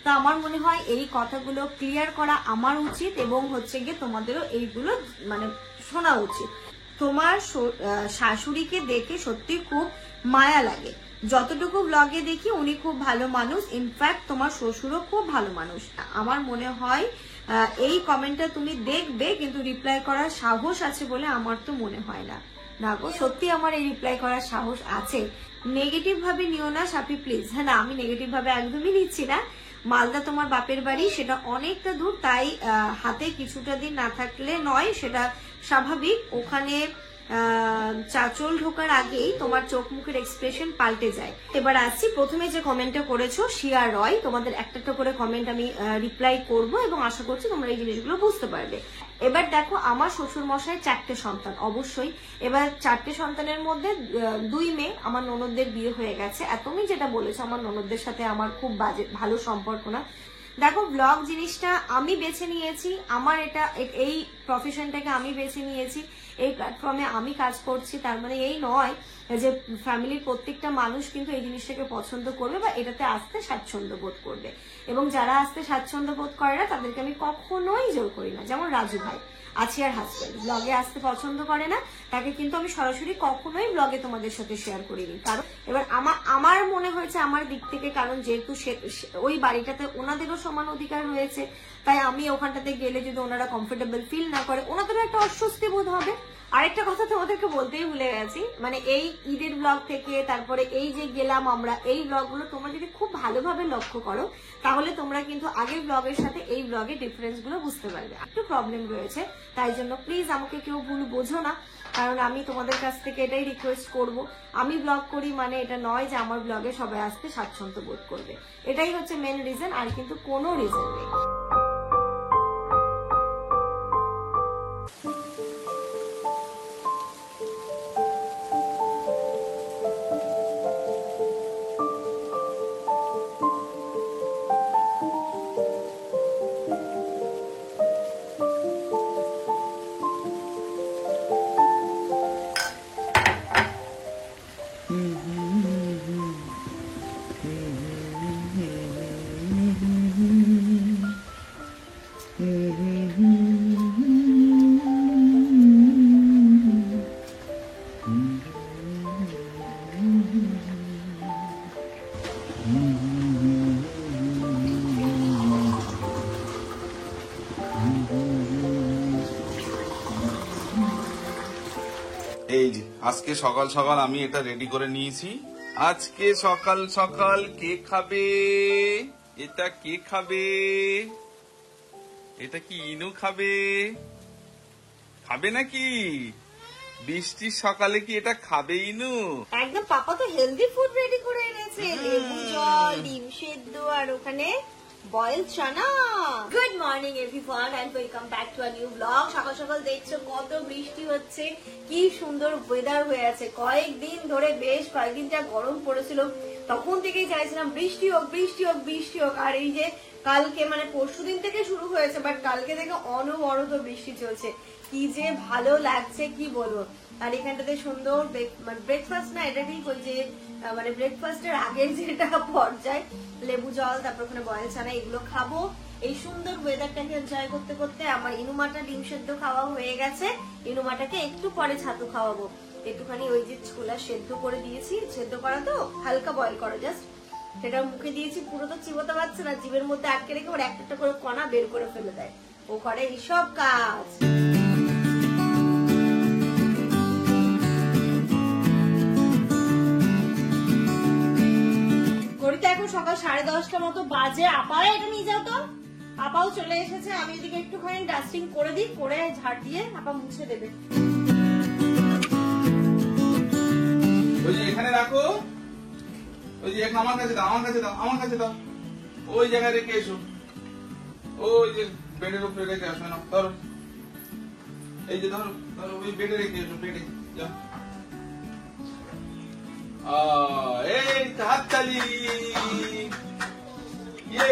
তো আমার মনে হয় এই কথাগুলো ক্লিয়ার করা আমার উচিত, এবং হচ্ছে গিয়ে তোমাদেরও এইগুলো মানে শোনা উচিত। তোমার শাশুড়িকে দেখে সত্যি খুব মায়া লাগে। যতটুকু ব্লগে দেখি উনি খুব ভালো মানুষ, ইনফ্যাক্ট তোমার শ্বশুরও খুব ভালো মানুষ। আমার মনে হয় এই কমেন্টটা তুমি দেখবে, কিন্তু রিপ্লাই করার সাহস আছে বলে আমার তো মনে হয় না। না গো, সত্যি আমার এই রিপ্লাই করার সাহস আছে। নেগেটিভ ভাবে নিও না সাপি প্লিজ। হ্যাঁ না, আমি নেগেটিভ ভাবে একদমই নিচ্ছি না। মালদা তোমার বাপের বাড়ি, সেটা অনেকটা দূর, তাই হাতে কিছুটা দিন না থাকলে নয়, সেটা স্বাভাবিক। ওখানে চাচল ঢোকার আগেই তোমার চোখ মুখের এক্সপ্রেশন পাল্টে যায়। এবার আসছি, প্রথমে যে কমেন্টটা করেছো শিয়া রয়, তোমাদের একটা করে কমেন্ট আমি রিপ্লাই করব এবং আশা করছি তোমরা এই জিনিসগুলো বুঝতে পারবে। এবার দেখো, আমার শ্বশুর মশাই 4টে সন্তান, অবশ্যই। এবার 4টে সন্তানের মধ্যে 2 মেয়ে, আমার ননদদের বিয়ে হয়ে গেছে। তুমি যেটা বলেছো আমার ননদদের সাথে আমার খুব ভালো সম্পর্ক না। দেখো, ব্লগ জিনিসটা আমি বেছে নিয়েছি, আমার এটা এই প্রফেশনটাকে আমি বেছে নিয়েছি, এই প্ল্যাটফর্মে আমি কাজ করছি। তার মানে এই নয় যে ফ্যামিলির প্রত্যেকটা মানুষ কিন্তু এই জিনিসটাকে পছন্দ করবে বা এটাতে আসতে স্বাচ্ছন্দ্য বোধ করবে। এবং যারা আসতে স্বাচ্ছন্দ্য বোধ করে না তাদেরকে আমি কখনোই জোর করি না। যেমন রাজু ভাই, আছিয়ার হাজবেন্ড, ব্লগে আসতে পছন্দ করে না, তাকে কিন্তু আমি সরাসরি কখনোই ব্লগে তোমাদের সাথে শেয়ার করিনি। কারণ এবার আমার মনে হয়েছে আমার দিক থেকে, কারণ যেহেতু ওই বাড়িটাতে ওনাদেরও সমান অধিকার রয়েছে, তাই আমি ওখানটাতে গেলে যদি ওনারা কমফোর্টেবল ফিল না করে, ওনাদেরও একটা অস্বস্তি বোধ হবে। আরেকটা কথা তোমাদেরকে বলতেই ভুলে গেছি, মানে এই ঈদের ব্লগ থেকে তারপরে এই যে গেলাম আমরা, এই ব্লগগুলো তোমরা যদি খুব ভালোভাবে লক্ষ্য করো তাহলে তোমরা কিন্তু আগের ব্লগের সাথে এই ব্লগের ডিফারেন্স গুলো বুঝতে পারবে। একটু প্রবলেম রয়েছে, তাই জন্য প্লিজ আমাকে কেউ ভুল বোঝো না, কারণ আমি তোমাদের কাছ থেকে এটাই রিকোয়েস্ট করব। আমি ব্লগ করি মানে এটা নয় যে আমার ব্লগে সবাই আসতে স্বাচ্ছন্দ্য বোধ করবে। এটাই হচ্ছে মেন রিজন, আর কিন্তু কোনো রিজন নেই। এই যে আজকে সকাল সকাল আমি এটা রেডি করে নিয়েছি। আজকে সকাল সকাল কে খাবে? এটা কে খাবে? এটা কি ইনু খাবে? খাবে নাকি? বৃষ্টির সকালে কি এটা খাবে ইনু? একদম, পাপা তো হেলদি ফুড রেডি করে এনেছে, লেবু জল, ডিম সেদ্ধ, আর ওখানে boil chana. Good morning everyone and welcome back to a new blog. সকাল সকাল দেখছো কত বৃষ্টি হচ্ছে, কি সুন্দর ওয়েদার হয়ে আছে। কয়েকদিন ধরে বেশ কয়েকদিন যা গরম পড়েছিল, তখন থেকেই চাইছিলাম বৃষ্টি হোক বৃষ্টি হোক বৃষ্টি হোক। আর এই যে কালকে মানে পরশুদিন থেকে শুরু হয়েছে, বাট কালকে থেকে অনবরত বৃষ্টি চলছে, কি যে ভালো লাগছে কি বলবো। আর এখানটাতে সুন্দর ব্রেকফাস্ট না, এটা ঠিক ওই যে মানে ব্রেকফাস্টের আগের যেটা পর্যায়, লেবু জল, তারপর ওখানে বয়েল ছানা, এগুলো খাবো। এই সুন্দর ওয়েদারটাকে এনজয় করতে করতে আমার ইনুমাটা ডিম সেদ্ধ খাওয়া হয়ে গেছে। ইনুমাটাকে একটু পরে ছাতু খাওয়াবো। একটুখানি ওই যে ছোলা সেদ্ধ করে দিয়েছি, সেদ্ধ করা তো হালকা বয়েল করা জাস্ট, সেটা মুখে দিয়েছি। পুরো তো চিবোতে পারছে না, জিভের মধ্যে আটকে রেখে ওর একটা করে কণা বের করে ফেলে দেয়। ও করে এইসব কাজ। এখন সকাল 10:30 মতো বাজে। আপাও এটা নিয়ে যাও তো, আপাও চলে এসেছে। আমি এদিকে একটুখানি ডাস্টিং করে দিই, করে ঝাড় দিয়ে আপা মুছে দেবে। ওই যে এখানে রাখো, ওই যে আমার কাছে দাও, আমার কাছে দাও, আমার কাছে দাও, ওই জায়গায় রেখে এসো, ওই যে বেডের উপরে রেখে আসো না, ধরো এই যে ধরো ধরো, ওই বেডে রেখে এসো, বেডে যাও। এই হাততালি, ইয়ে।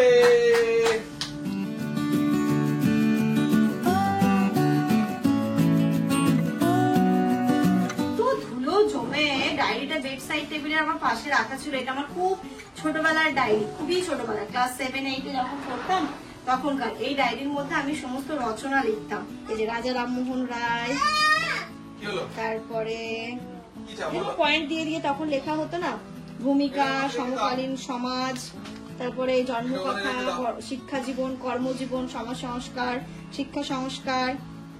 তো ধুলো জমে ডায়েরিটা বেড সাইড টেবিলে আমার পাশে রাখা ছিল। এটা আমার খুব ছোটবেলার ডায়েরি, খুবই ছোটবেলা, ক্লাস 7-8 যখন পড়তাম তখনকার। এই ডায়েরির মধ্যে আমি সমস্ত রচনা লিখতাম। এই যে রাজা রামমোহন রায়, তারপরে পয়েন্ট দিয়ে দিয়ে তখন লেখা হতো না, ভূমিকা, সমকালীন সমাজ, তারপরে জন্মকথা, শিক্ষা জীবন, কর্মজীবন, সমাজ সংস্কার, শিক্ষা সংস্কার,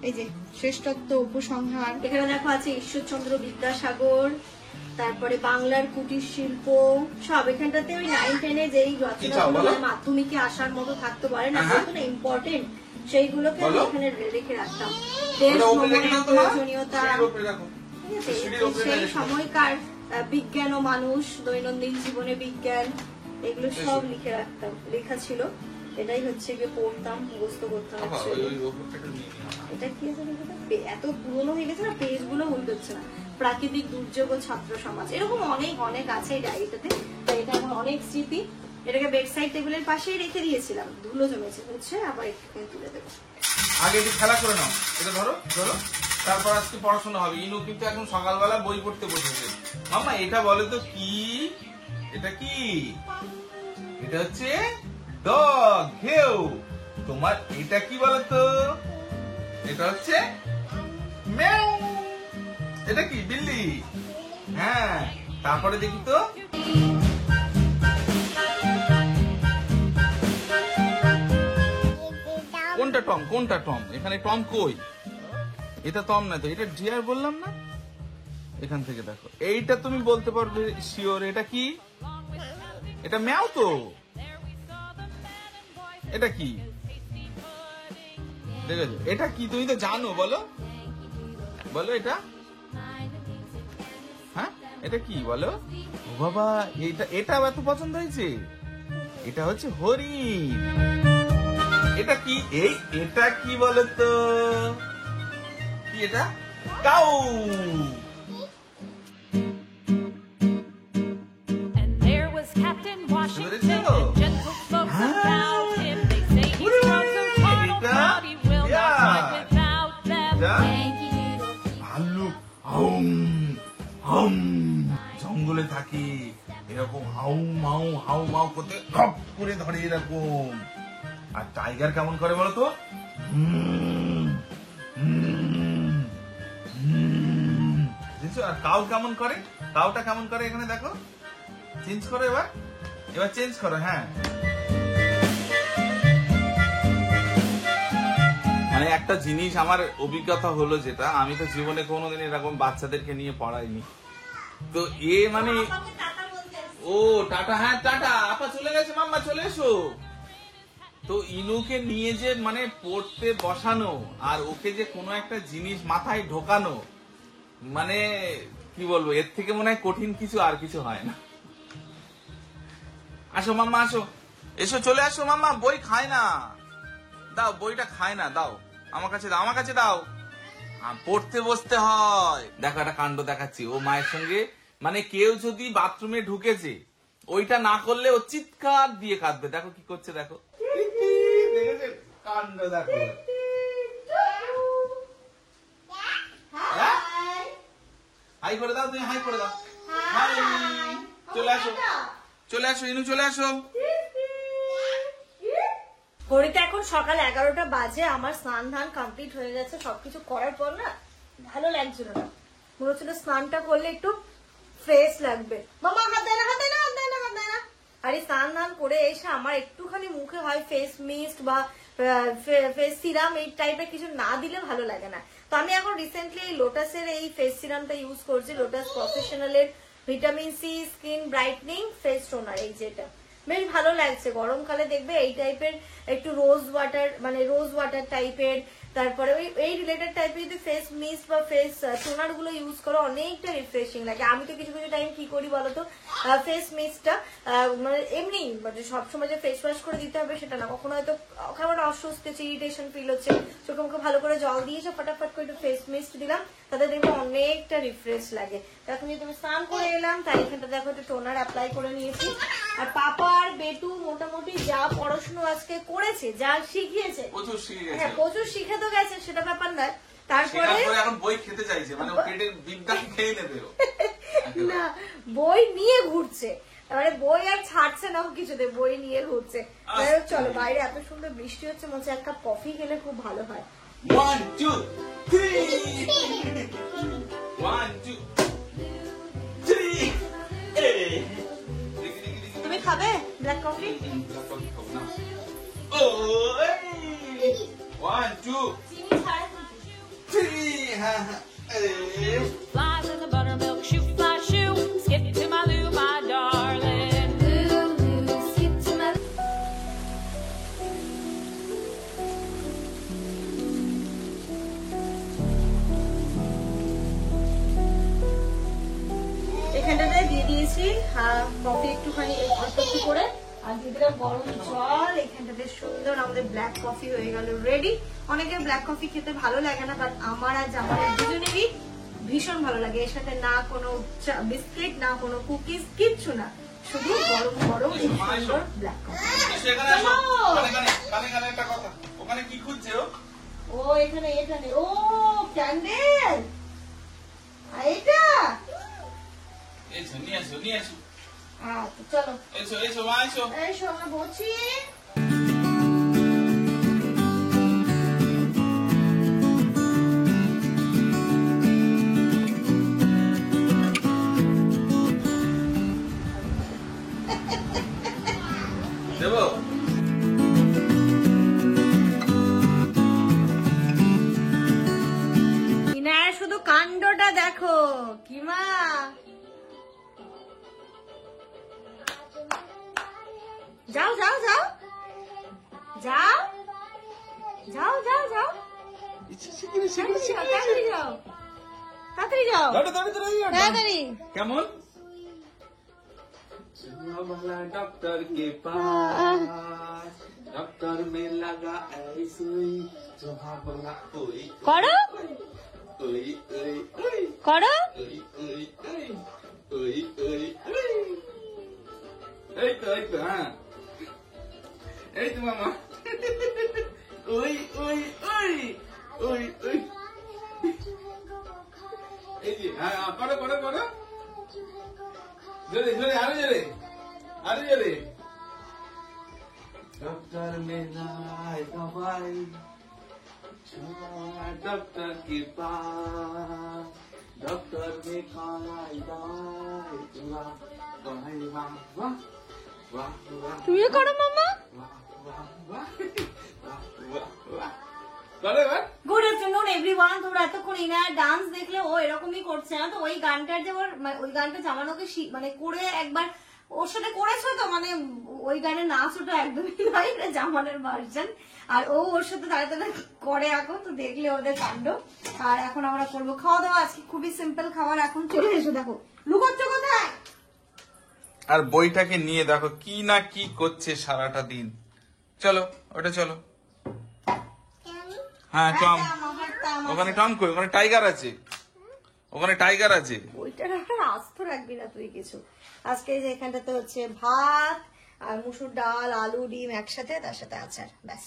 এই যে শ্রেষ্ঠত্ব, উপসংহার। এখানে দেখো আছে ঈশ্বরচন্দ্র বিদ্যাসাগর, তারপরে বাংলার কুটির শিল্প, সব এখানটাতে ওই 9-10 যেই রচনাগুলো মাধ্যমিকে আসার মতো থাকতে পারে না, ইম্পর্টেন্ট, সেইগুলোকে আমি এখানে রেখে রাখতাম। দেশ ভ্রমণের প্রয়োজনীয়তা, সেই সময়কার বিজ্ঞান ও মানুষ, দৈনন্দিন জীবনে বিজ্ঞান, এগুলো সব লিখে রাখতাম, লেখা ছিল। এটাই হচ্ছে গিয়ে পড়তাম, মুখস্থ করতাম। এটা কি এত পুরনো হয়ে গেছে না, পেজ গুলো উল্টোচ্ছে না। প্রাকৃতিক দুর্যোগ ও ছাত্র সমাজ, এরকম অনেক অনেক আছে এই ডায়েরিটাতে। তাই এটা এখন অনেক স্মৃতি। এটাকে বেডসাইড টেবিলের পাশেই রেখে দিয়েছিলাম, ধুলো জমেছে হচ্ছে, আবার একটুখানি তুলে দেবো। আগে একটু খেলা করে নাও, এটা ধরো ধরো, তারপর আজকে পড়াশোনা হবে। ইনু কিন্তু এখন সকালবেলা বই পড়তে বসেছে। মামা এটা বলে তো কি, এটা কি? এটা হচ্ছে ডগ, ঘেউ। তোমার এটা কি বলতো? এটা হচ্ছে ম্যাও। এটা কি? বিল্লি। হ্যাঁ, তারপরে দেখি তো, কোনটা টম, কোনটা টম? এখানে টম কই? এটা টম না তো, এটা ডিয়ার বললাম না। এখান থেকে দেখো, এইটা তুমি বলতে পারবে শিওর এটা কি? এটা ম্যাও তো। এটা কি? দেখেছো? এটা কি তুমি তো জানো, বলো বলো এটা। হ্যাঁ, এটা কি বলো? ও বাবা, এটা এটা এত পছন্দ হয়েছে। এটা হচ্ছে হরিণ। এটা কি? এই এটা কি বলতো? কি এটা? Cow. And there was Captain Washington and gentlefolks about him. They say he's strong, so tall, but he will not fight without them. ভাল্লুক হাউম হাউম জঙ্গলে থাকে, এরকম হাউ মাউ হাউ মাউ করতে খপ করে ধরে এরকম। আর টাইগার কেমন করে বলতো? আর কাউ কেমন করে? কাউটা কেমন করে এখানে দেখো, চেঞ্জ করো, এবার এবার চেঞ্জ করো। হ্যাঁ, মানে একটা জিনিস আমার অভিজ্ঞতা হলো, যেটা আমি তো জীবনে কোনোদিন এরকম বাচ্চাদেরকে নিয়ে পড়াইনি। তো এ মানে ও টাটা, হ্যাঁ টাটা, আপা চলে গেছে, মাম্মা চলে এসো। তো ইনুকে নিয়ে যে মানে পড়তে বসানো, আর ওকে যে কোনো একটা জিনিস মাথায় ঢোকানো, মানে কি বলবো, এর থেকে মনে হয় কঠিন কিছু আর কিছু হয় না। আসো মাম্মা, আসো, এসো, চলে আসো মাম্মা। বই খায় না, দাও বইটা, খায় না, দাও আমার কাছে, দাও আমার কাছে দাও। পড়তে বসতে হয়। দেখো একটা কাণ্ড দেখাচ্ছি। ও মায়ের সঙ্গে, মানে কেউ যদি বাথরুমে ঢুকেছে, ওইটা না করলে ও চিৎকার দিয়ে কাঁদবে। দেখো কি করছে, দেখো কাণ্ড, দেখো। হাই করে দাও, তুমি হাই করে দাও। হাই, চলে আসো, চলে আসো ইনু, চলে আসো। ঘড়িতে এখন সকাল 11টা বাজে। আমার স্নান ধান কমপ্লিট হয়ে গেছে। সবকিছু করার পর না ভালো লাগছিল না, মনে হচ্ছিল স্নানটা করলে একটু ফ্রেশ লাগবে। মামা হাত দেয় না, হাত দেয় না, হাত দেয় না, হাত দেয় না। আর এই স্নান ধান করে এসে আমার একটুখানি মুখে হয় ফেস মিস্ট বা ফেস সিরাম, এই টাইপের কিছু না দিলে ভালো লাগে না। তো আমি এখন রিসেন্টলি এই লোটাসের এই ফেস সিরামটা ইউজ করছি, লোটাস প্রফেশনালের vitamin C skin brightening face toner. এই যেটা বেশ ভালো লাগছে। গরমকালে দেখবে এই টাইপের একটু রোজ ওয়াটার টাইপের, তারপরে ওই এই রিলেটেড টাইপের যদি ফেস মিস্ট বা ফেস টোনার গুলো ইউজ করো, অনেকটা রিফ্রেশিং লাগে। আমি তো কিছু কিছু টাইম কি করি বলতো, ফেস মিস্টটা মানে এমনি, মানে সবসময় যে ফেস ওয়াশ করে দিতে হবে সেটা না, কখনো হয়তো কেমন অস্বস্তি হচ্ছে, ইরিটেশন ফিল হচ্ছে, চোখে মুখে ভালো করে জল দিয়েছে, ফটাফট করে একটু ফেস মিস্ট দিলাম, তাতে দেখবে অনেকটা রিফ্রেশ লাগে। এখন যদি আমি স্নান করে এলাম, তাই এখানটা দেখো একটু টোনার অ্যাপ্লাই করে নিয়েছি। আর পাপা আর বেটু মোটামুটি যা পড়াশোনা আজকে করেছে, যা শিখিয়েছে, হ্যাঁ প্রচুর শিখে তো গেছে, সেটা ব্যাপার নয়। তারপরে এখন বই খেতে চাইছে, মানে পেটের বিদ্যা খেয়ে নেবে। না, বই নিয়ে ঘুরছে, মানে বই আর ছাড়ছে না কিছুতে, বই নিয়ে ঘুরছে। যাই হোক, চলো, বাইরে এত সুন্দর বৃষ্টি হচ্ছে, মনে হচ্ছে এক কাপ কফি খেলে খুব ভালো হয়। 1 2 3 1 2 3 তুমি খাবে black coffee? 1 2 3 Flies in the buttermilk, shoe fly shoe. Skip to my Lou, my darling. Lou, skip to my এখানটাতে দিয়ে দিয়েছি কফি একটুখানি অল্প একটু করে, আর দিয়ে দিলাম গরম জল। এখানটাতে সুন্দর আমাদের ব্ল্যাক কফি হয়ে গেল রেডি। অনেকের ব্ল্যাক কফি খেতে ভালো লাগে না, বাট আমার আর জামালের দুজনেরই ভীষণ ভালো লাগে। এর সাথে না কোনো বিস্কিট, না কোনো কুকিজ, কিচ্ছু না, শুধু গরম গরম এই সুন্দর ব্ল্যাক কফি। সেখানে আসো, কানে একটা কথা, ওখানে কি খুঁজছে ও? ও এখানে ও ক্যান্ডেল, এটা এসো, নিয়ে এসো। আচ্ছা চলো, এসো মা, এসো। এসো আমরা বলছি। দেবো? ইনার শুধু কাণ্ডটা দেখো, কি মা, যাও যাও যাও যাও যাও যাও যাও, তাড়াতাড়ি যাও, তাড়াতাড়ি যাও, তাড়াতাড়ি। কেমন? डॉक्टर के पास डॉक्टर में लगा ऐसे जहाँ बोला ओई করো ओई ओई ओई করো, ओई ओई ओई ओई ओई এই তো হ্যাঁ, এই তো মামা, ওই ওই ওই ওই ওই এই যে হ্যাঁ, করো করো করো, জোরে জোরে, আরো জোরে। डॉक्टर में लाए दवाई, डॉक्टर के पास डॉक्टर में खाई दवाई, वाह वाह वाह वाह वाह, তুমিও করো মামা। वाह वाह वाह वाह वाह वाह, করে এবার। Good afternoon everyone. তোমরা এতক্ষণ ইনার ডান্স দেখলে, ও এরকমই করছে না তো, ওই গানটার যে ওই গানটা জামানোকে মানে করে একবার ওর সাথে করেছো তো, মানে ওই গানের নাচ ওটা একদমই নয়, এটা জামানের ভার্সন, আর ও ওর সাথে দাঁড়িয়ে দাঁড়িয়ে করে এখন, তো দেখলে ওদের কাণ্ড। আর এখন আমরা করবো খাওয়া দাওয়া, আজকে খুবই সিম্পল খাবার। এখন চলে এসো, দেখো লুকোচ্ছ কোথায়। আর বইটাকে নিয়ে দেখো কি না কি করছে সারাটা দিন। চলো ওটা চলো, হ্যাঁ টম, ওখানে টম কই, ওখানে টাইগার আছে, ওখানে টাইগার আছে। ওইটার আর আস্ত রাখবি না তুই কিছু। আজকে যে এখানটাতে হচ্ছে ভাত আর মুসুর ডাল, আলু, ডিম একসাথে, তার সাথে আচার, ব্যাস।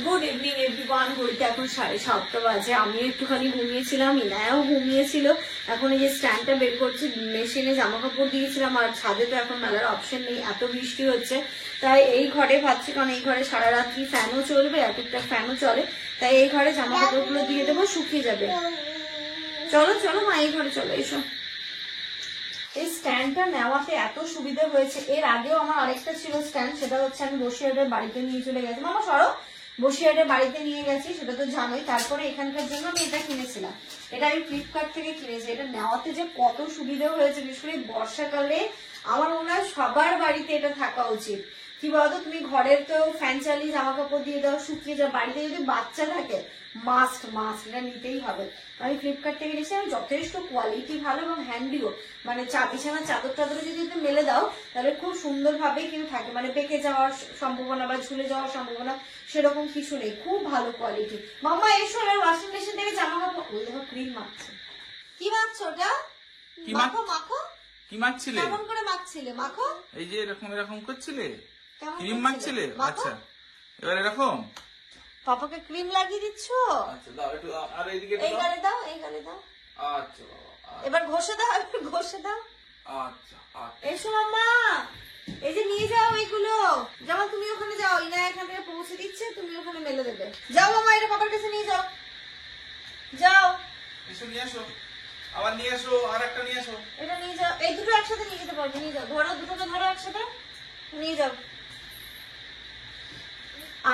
Good evening everyone. ঘড়িতে এখন 7:30 বাজে। আমি একটুখানি ঘুমিয়েছিলাম, ইনায়াও ঘুমিয়েছিল। এখন এই যে স্ট্যান্ডটা বের করছি, মেশিনে জামা কাপড় দিয়েছিলাম, আর ছাদে তো এখন মেলার অপশন নেই, এত বৃষ্টি হচ্ছে, তাই এই ঘরে ভাবছি, কারণ এই ঘরে সারা রাত্রি ফ্যানও চলবে, একটা ফ্যানও চলে, তাই এই ঘরে জামা কাপড়গুলো দিয়ে দেবো, শুকিয়ে যাবে। চলো চলো মা, এই ঘরে চলো, এসো। এই স্ট্যান্ডটা নেওয়াতে এত সুবিধা হয়েছে। এর আগেও আমার আরেকটা ছিল স্ট্যান্ড, সেটা হচ্ছে আমি বসিরহাটের বাড়িতে নিয়ে চলে গেছি। মামা সরো, বসিরহাটের বাড়িতে নিয়ে গেছি, সেটা তো জানোই। তারপরে এখানকার জন্য আমি এটা কিনেছিলাম, এটা আমি ফ্লিপকার্ট থেকে কিনেছি। এটা নেওয়াতে যে কত সুবিধা হয়েছে, বিশেষ করে বর্ষাকালে আমার মনে হয় সবার বাড়িতে এটা থাকা উচিত। কি বলতো, তুমি ঘরের তো ফ্যান চালিয়ে জামা কাপড় দিয়ে দাও, শুকিয়ে যাও, বাড়িতে যদি বাচ্চা থাকে মাস্ট এটা নিতেই হবে। আমি ফ্লিপকার্ট থেকে নিয়েছি, আমি যথেষ্ট কোয়ালিটি ভালো এবং হ্যান্ডিও, মানে বিছানার চাদর টাদরে যদি মেলে দাও তাহলে খুব সুন্দরভাবে কিন্তু থাকে, মানে পেকে যাওয়ার সম্ভাবনা বা ঝুলে যাওয়ার সম্ভাবনা সেরকম কিছু নেই, খুব ভালো কোয়ালিটি। মামা এসো, ওয়াশিং মেশিন থেকে জামা কাপড়, ওই দেখো ক্রিম মাখছে। কি মাখছো ওটা? মাখো মাখো। কি মাখছিলে? কেমন করে মাখছিলে? মাখো। এই যে এরকম এরকম করছিলে, কেমন ক্রিম মাখছিলে? মাখো। আচ্ছা এবার এরকম পাপাকে ক্রিম লাগিয়ে দিচ্ছ? আচ্ছা দাও একটু, আর এইদিকে এই গালে দাও, এই গালে দাও। আচ্ছা এবার ঘষে দাও, এবার ঘষে দাও। আচ্ছা আচ্ছা এসো মাম্মা, এই যে নিয়ে যাও এগুলো। যেমন তুমি ওখানে যাও, ইনা এখান থেকে পৌঁছে দিচ্ছে, তুমি ওখানে মেলে দেবে। যাও মামা, এটা বাবার কাছে নিয়ে যাও, যাও। এসো নিয়ে আসো, আবার নিয়ে আসো, আর একটা নিয়ে আসো। এটা নিয়ে যাও, এই দুটো একসাথে নিয়ে যেতে পারবে, নিয়ে যাও। ধরো, দুটোকে ধরো একসাথে, নিয়ে যাও।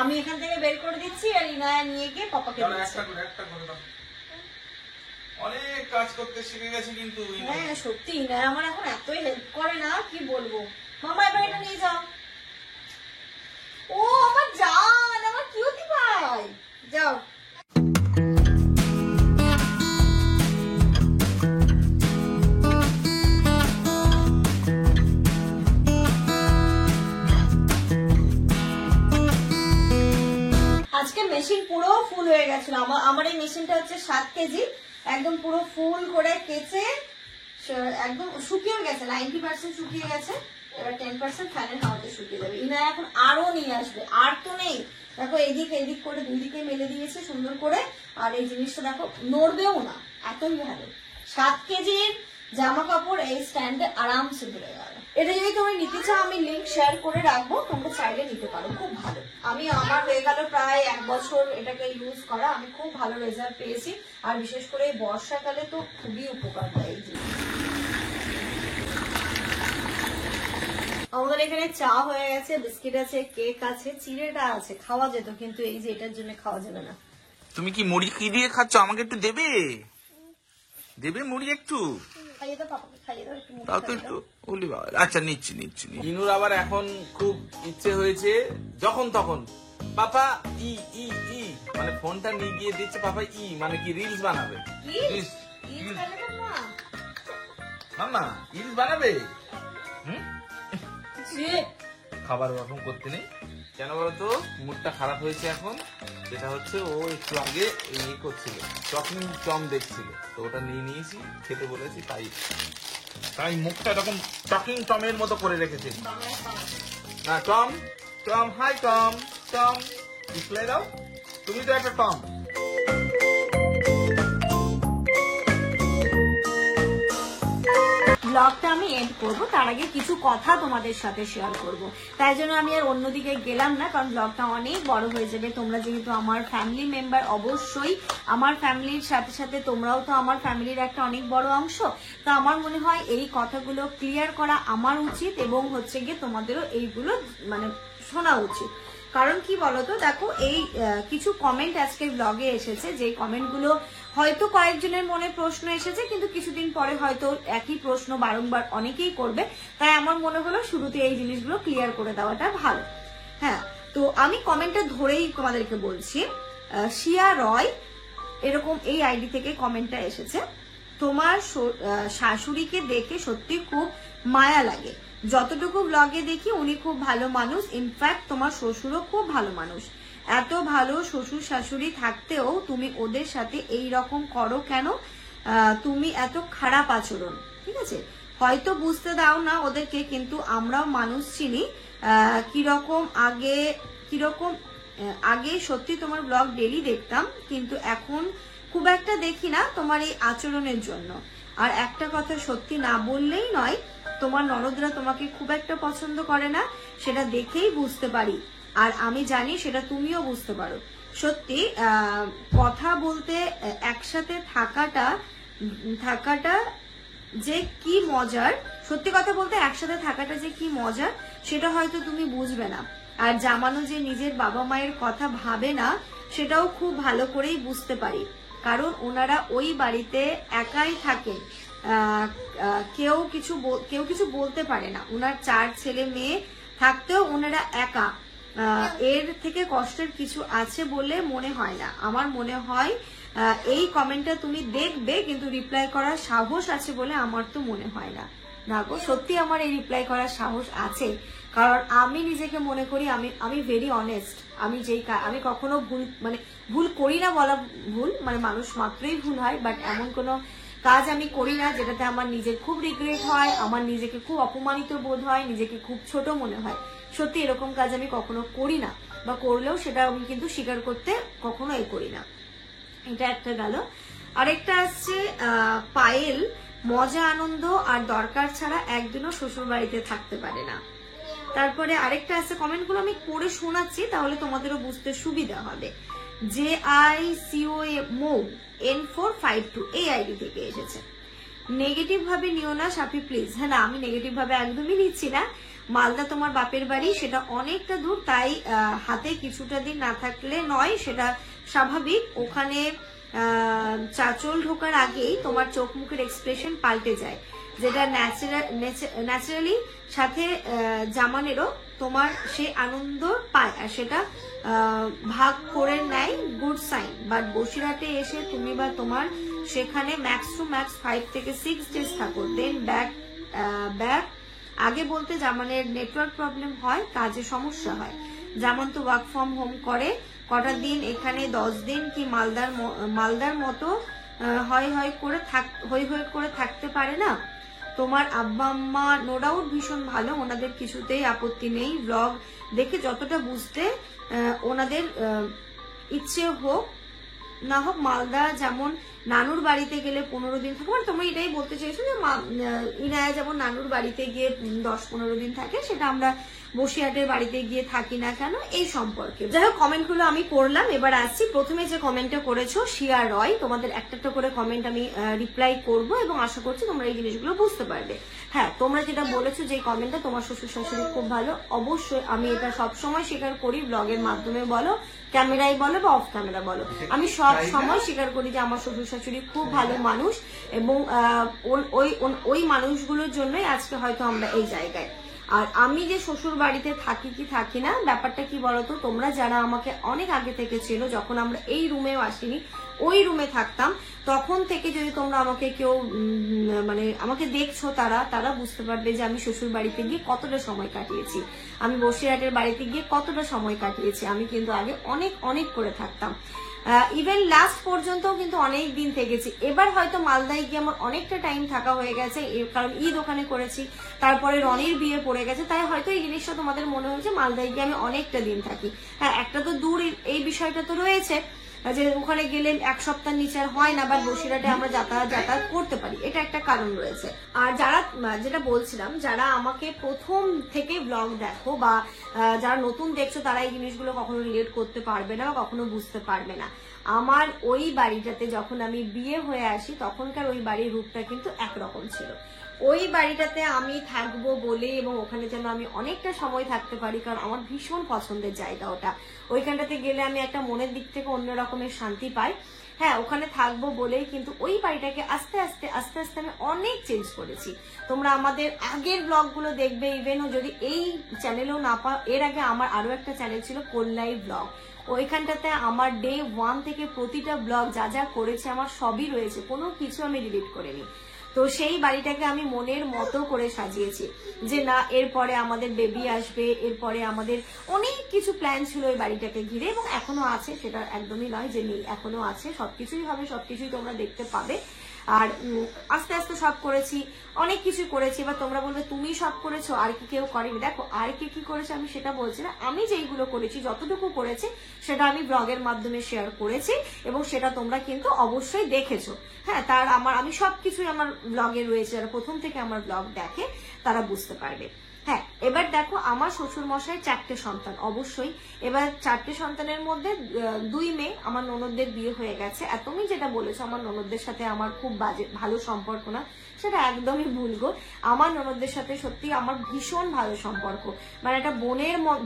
আমি এখান থেকে বের করে দিচ্ছি, আর ইনায়া নিয়ে গিয়ে পাপাকে চলো দিচ্ছে। একটা করে দাও। অনেক কাজ করতে শিখে গেছে কিন্তু ইনু। হ্যাঁ সত্যি, ইনায়া আমার এখন এতই হেল্প করে না, কি বলবো। মামা এবার এটা নিয়ে যাও। ও আমার জান, আমার কিউটি ভাই, যাও। আজকে মেশিন পুরো ফুল হয়ে গেছিল। আমার এই মেশিনটা হচ্ছে 7 কেজি, একদম পুরো ফুল করে কেচে একদম শুকিয়ে গেছে, 90% শুকিয়ে গেছে। এবার 10% ফ্যানের হাওয়াতে শুকিয়ে যাবে। ইনা এখন আরো নিয়ে আসবে, আর তো নেই। দেখো এদিক এদিক করে দুই দিকে মেলে দিয়েছে সুন্দর করে। আর এই জিনিসটা দেখো নড়বেও না, এতই ভালো। 7 কেজির জামা কাপড় এই স্ট্যান্ডে আরামসে ধরে গেল। এটা যদি তুমি নিতে চাও, আমি লিংক শেয়ার করে রাখবো, তোমরা চাইলে নিতে পারো, খুব ভালো। আমার হয়ে গেল প্রায় 1 বছর এটাকে ইউজ করা, আমি খুব ভালো রেজাল্ট পেয়েছি। আর বিশেষ করে এই বর্ষাকালে তো খুবই উপকার দেয় এই জিনিস। আমাদের এখানে চা হয়ে গেছে, বিস্কিট আছে, কেক আছে, চিড়েটা আছে, খাওয়া যেত, কিন্তু এই যে এটার জন্য খাওয়া যাবে না। তুমি কি মুড়ি কি দিয়ে খাচ্ছ? আমাকে একটু দেবে, দেবে মুড়ি একটু? খাইয়ে দাও পাপাকে, খাইয়ে দাও একটু, মুড়ি তাও তো খাইয়ে একটু। দাও। ওলি বাবা, আচ্ছা নিচ্ছি। ইনুর আবার এখন খুব ইচ্ছে হয়েছে, যখন তখন পাপা ই ই ই মানে ফোনটা নিয়ে গিয়ে দিচ্ছে, পাপা ই মানে কি রিলস বানাবে। ইস, ইস খাবে না? মাম্মা রিলস বানাবে। জি। খাবার ওরকম করতে নেই কেন বলতো, মুডটা খারাপ হয়েছে এখন। যেটা হচ্ছে ও একটু আগে এই করছিল, টকিং টম দেখছিল, তো ওটা নিয়ে নিয়েছি, খেতে বলেছি, তাই মুখটা এরকম টকিং টমের মতো করে রেখেছে। না টম, হাই টম, ডিসপ্লে দাও, তুমি তো একটা টম। ব্লগটা আমি এন্ড করব, তার আগে কিছু কথা তোমাদের সাথে শেয়ার করব। তাই জন্য আমি আর অন্যদিকে গেলাম না, কারণ ব্লগটা অনেক বড় হয়ে যাবে। তোমরা যেহেতু আমার ফ্যামিলি মেম্বার, অবশ্যই আমার ফ্যামিলির সাথে সাথে তোমরাও তো আমার ফ্যামিলির একটা অনেক বড় অংশ। তো আমার মনে হয় এই কথাগুলো ক্লিয়ার করা আমার উচিত, এবং হচ্ছে গিয়ে তোমাদেরও এইগুলো মানে শোনা উচিত। কারণ কি বলতো, দেখো এই কিছু কমেন্ট আজকে ব্লগে এসেছে, যে কমেন্টগুলো হয়তো কয়েকজনের মনে প্রশ্ন এসেছে, কিন্তু কিছুদিন পরে হয়তো একই প্রশ্ন বারংবার অনেকেই করবে। তাই আমার মনে হলো শুরুতে এই জিনিসগুলো ক্লিয়ার করে দেওয়াটা ভালো। হ্যাঁ, তো আমি কমেন্টটা ধরেই তোমাদেরকে বলছি। শিয়া রয় এরকম এই আইডি থেকে কমেন্টটা এসেছে। তোমার শাশুড়িকে দেখে সত্যি খুব মায়া লাগে। যতটুকু ব্লগে দেখি উনি খুব ভালো মানুষ, ইনফ্যাক্ট তোমার শ্বশুরও খুব ভালো মানুষ। এত ভালো শ্বশুর শাশুড়ি থাকতেও তুমি ওদের সাথে এই রকম করো কেন? তুমি এত খারাপ আচরণ, ঠিক আছে? হয়তো বুঝতে দাও না ওদেরকে, কিন্তু আমরাও মানুষ চিনি। কিরকম আগে সত্যি তোমার ব্লগ ডেলি দেখতাম, কিন্তু এখন খুব একটা দেখি না তোমার এই আচরণের জন্য। আর একটা কথা সত্যি না বললেই নয়, তোমার ননদরা তোমাকে খুব একটা পছন্দ করে না, সেটা দেখেই বুঝতে পারি। আর আমি জানি সেটা তুমিও বুঝতে পারো। সত্যি কথা বলতে একসাথে থাকাটা যে কি মজার, সত্যি কথা বলতে একসাথে থাকাটা যে কি মজার, সেটা হয়তো তুমি বুঝবে না। আর জামানো যে নিজের বাবা মায়ের কথা ভাবে না, সেটাও খুব ভালো করেই বুঝতে পারি। কারণ ওনারা ওই বাড়িতে একাই থাকেন, কেউ কিছু বলতে পারে না। ওনার 4 ছেলে মেয়ে থাকতেও ওনারা একা। এর থেকে কষ্টের কিছু আছে বলে মনে হয় না। আমার মনে হয় এই কমেন্টটা তুমি দেখবে, কিন্তু রিপ্লাই করার সাহস আছে বলে আমার তো মনে হয় না। না গো, সত্যি আমার এই রিপ্লাই করার সাহস আছে, কারণ আমি নিজেকে মনে করি আমি ভেরি অনেস্ট। আমি কখনো ভুল করি না, বলা ভুল, মানে মানুষ মাত্রই ভুল হয়, বাট এমন কোনো কাজ আমি করি না যেটাতে আমার নিজের খুব রিগ্রেট হয়, আমার নিজেকে খুব অপমানিত বোধ হয়, নিজেকে খুব ছোট মনে হয়। সত্যি এরকম কাজ আমি কখনো করি না, বা করলেও সেটা আমি কিন্তু স্বীকার করতে কখনো করি না। এটা একটা গেল। আরেকটা আসছে পায়েল মজা আনন্দ আর দরকার ছাড়া একদিনও শ্বশুর বাড়িতে থাকতে পারে না। তারপরে আরেকটা আছে, কমেন্টগুলো আমি পড়ে শোনাচ্ছি তাহলে তোমাদেরও বুঝতে সুবিধা হবে। JICOA মৌ N452 এই আইডি থেকে এসেছে। নেগেটিভ ভাবে নিও না সাফি প্লিজ। হ্যাঁ না, আমি নেগেটিভ ভাবে একদমই নিচ্ছি না। মালদা তোমার বাপের বাড়ি, সেটা অনেকটা দূর, তাই হাতে কিছুটা দিন না থাকলে নয়, সেটা স্বাভাবিক। ওখানে চাচল ঢোকার আগেই তোমার চোখ মুখের এক্সপ্রেশন পাল্টে যায়, যেটা ন্যাচারালি সাথে জামানেরও তোমার সে আনন্দ পায় আর সেটা ভাগ করে নেয়, গুড সাইন। বাট বসিরহাটে এসে তুমি বা তোমার সেখানে ম্যাক্স টু ম্যাক্স 5 থেকে 6 ডেজ থাকো, দেন ব্যাক। আগে বলতে জামানের নেটওয়ার্ক প্রবলেম হয়, কাজে সমস্যা হয়। জামান তো ওয়ার্ক ফ্রম হোম করে, কটা দিন এখানে 10 দিন কি মালদার মতো হয় করে থাকতে পারে না। তোমার আব্বা আম্মা নো ডাউট ভীষণ ভালো, ওনাদের কিছুতেই আপত্তি নেই। ব্লগ দেখে যতটা বুঝতে ওনাদের ইচ্ছে হোক না হোক, মালদা যেমন নানুর বাড়িতে গেলে 15 দিন থাকে, মানে তোমরা এটাই বলতে চাইছো যে ইনায়া যেমন নানুর বাড়িতে গিয়ে 10-15 দিন থাকে, সেটা আমরা বসিরহাটের বাড়িতে গিয়ে থাকি না কেন, এই সম্পর্কে। যাই হোক, কমেন্টগুলো আমি পড়লাম, এবার আসছি। প্রথমে যে কমেন্টটা করেছো শিয়া রয়, তোমাদের একটা করে কমেন্ট আমি রিপ্লাই করব এবং আশা করছি তোমরা এই জিনিসগুলো বুঝতে পারবে। হ্যাঁ, তোমরা যেটা বলেছো যে কমেন্টটা তোমার শ্বশুর শাশুড়ি খুব ভালো, অবশ্যই আমি এটা সবসময় স্বীকার করি, ব্লগের মাধ্যমে বলো, ক্যামেরায় বলো বা অফ ক্যামেরা বলো, আমি সব সময় স্বীকার করি যে আমার শ্বশুর শাশুড়ি খুব ভালো মানুষ এবং ওই মানুষগুলোর জন্যই আজকে হয়তো আমরা এই জায়গায়। আর আমি যে শ্বশুর বাড়িতে থাকি কি থাকি না, ব্যাপারটা কি বলতো, তোমরা যারা আমাকে অনেক আগে থেকে ছিল, যখন আমরা এই রুমেও আসিনি, ওই রুমে থাকতাম, তখন থেকে যদি তোমরা আমাকে কেউ মানে আমাকে দেখছো, তারা বুঝতে পারবে যে আমি শ্বশুর বাড়িতে গিয়ে কতটা সময় কাটিয়েছি, আমি বসিরহাটের বাড়িতে গিয়ে কতটা সময় কাটিয়েছি। আমি কিন্তু আগে অনেক করে থাকতাম, ইভেন লাস্ট পর্যন্ত কিন্তু অনেক দিন থেকেছি। এবার হয়তো মালদায় গিয়ে আমার অনেকটা টাইম থাকা হয়ে গেছে, কারণ ঈদ ওখানে করেছি, তারপরে রনির বিয়ে পড়ে গেছে, তাই হয়তো এই জিনিসটা তোমাদের মনে হয়েছে মালদায় গিয়ে আমি অনেকটা দিন থাকি। হ্যাঁ, একটা তো দূর, এই বিষয়টা তো রয়েছে যে ওখানে গেলে 1 সপ্তাহ নিচে আর হয় না, বা বসিরহাটে আমরা যাতায়াত করতে পারি, এটা একটা কারণ রয়েছে। আর যারা, যেটা বলছিলাম, যারা আমাকে প্রথম থেকে ব্লগ দেখো বা যারা নতুন দেখছো, তারা এই জিনিসগুলো কখনো রিলেট করতে পারবে না বা কখনো বুঝতে পারবে না। আমার ওই বাড়িটাতে যখন আমি বিয়ে হয়ে আসি, তখনকার ওই বাড়ির রূপটা কিন্তু একরকম ছিল। ওই বাড়িটাতে আমি থাকবো বলে এবং ওখানে যেন আমি অনেকটা সময় থাকতে পারি, কারণ আমার ভীষণ পছন্দের জায়গা ওটা। ওইখানটাতে গেলে আমি একটা মনের দিক থেকে অন্য রকমের শান্তি পাই। হ্যাঁ, ওখানে থাকবো বলেই কিন্তু ওই বাড়িটাকে আস্তে আস্তে আমি অনেক চেঞ্জ করেছি। তোমরা আমাদের আগের ব্লগগুলো দেখবে, ইভেন যদি এই চ্যানেলেও না পাও, এর আগে আমার আরো একটা চ্যানেল ছিল কল্যাই ব্লগ, ওইখানটাতে আমার ডে 1 থেকে প্রতিটা ব্লগ যা করেছে আমার সবই রয়েছে, কোনো কিছু আমি ডিলিট করিনি। তো সেই বাড়িটাকে আমি মনের মতো করে সাজিয়েছি যে না, এরপরে আমাদের বেবি আসবে, এরপরে আমাদের অনেক কিছু প্ল্যান ছিল এই বাড়িটাকে ঘিরে, এবং এখনো আছে, সেটা একদমই নয় যে নেই, এখনো আছে, সবকিছুই হবে, সবকিছুই তোমরা দেখতে পাবে। আর আস্তে আস্তে সব করেছি, অনেক কিছু করেছি। এবার তোমরা বলবে তুমি সব করেছো, আর কি কেউ করেনি? দেখো, আর কি করেছে আমি সেটা বলছি না, আমি যেইগুলো করেছি, যতটুকু করেছি সেটা আমি ব্লগের মাধ্যমে শেয়ার করেছি এবং সেটা তোমরা কিন্তু অবশ্যই দেখেছো। হ্যাঁ, আমি সবকিছুই আমার ব্লগে রয়েছে, যারা প্রথম থেকে আমার ব্লগ দেখে তারা বুঝতে পারবে। হ্যাঁ, এবার দেখো, আমার শ্বশুর মশাই 4টে সন্তান, অবশ্যই এবার 4টে সন্তানের মধ্যে 2 মেয়ে, আমার ননদদের বিয়ে হয়ে গেছে। তুমি যেটা বলেছো আমার ননদদের সাথে আমার খুব ভালো সম্পর্ক না, সেটা একদমই ভুল গো। আমার ননদদের সাথে সত্যি আমার ভীষণ ভালো সম্পর্ক, মানে একটা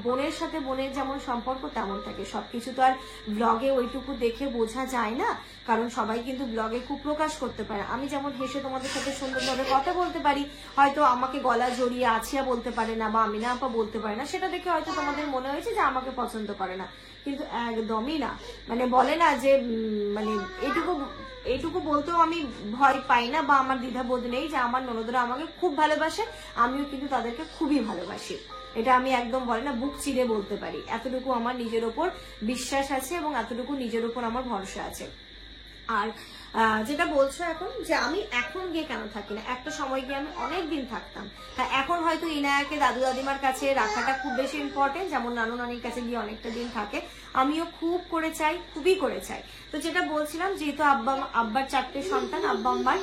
বোনের সাথে বোনের যেমন সম্পর্ক তেমন থাকে। সবকিছু তো আর ব্লগে ওইটুকু দেখে বোঝা যায় না, কারণ সবাই কিন্তু ব্লগে খুব প্রকাশ করতে পারে। আমি যেমন হেসে তোমাদের সাথে সুন্দরভাবে কথা বলতে পারি, হয়তো আমাকে গলা জড়িয়ে আছিয়া বলতে পারে না বা আমিনা আপা বলতে পারে না, সেটা দেখে হয়তো তোমাদের মনে হয়েছে যে আমাকে পছন্দ করে না, কিন্তু একদমই না। মানে বলে না যে মানে এইটুকু বলতেও আমি ভয় পাই না বা আমার দ্বিধাবোধ নেই যে আমার ননদরা আমাকে খুব ভালোবাসে, আমিও কিন্তু তাদেরকে খুবই ভালোবাসি। এটা আমি একদম বলে না, বুক চিরে বলতে পারি, এতটুকু আমার নিজের ওপর বিশ্বাস আছে এবং এতটুকু নিজের ওপর আমার ভরসা আছে। আর যেটা বলছো এখন যে আমি এখন গিয়ে কেন থাকি না, একটা সময় গিয়ে আমি অনেক দিন থাকতাম। হ্যাঁ, এখন হয়তো ইনায়াকে দাদু দাদিমার কাছে রাখাটা খুব বেশি ইম্পর্টেন্ট, যেমন নানু নানির কাছে গিয়ে অনেকটা দিন থাকে, আমিও খুব করে চাই, খুবই করে চাই। তো যেটা বলছিলাম, যেহেতু আব্বার 4টে সন্তান, আব্বা আম্মার,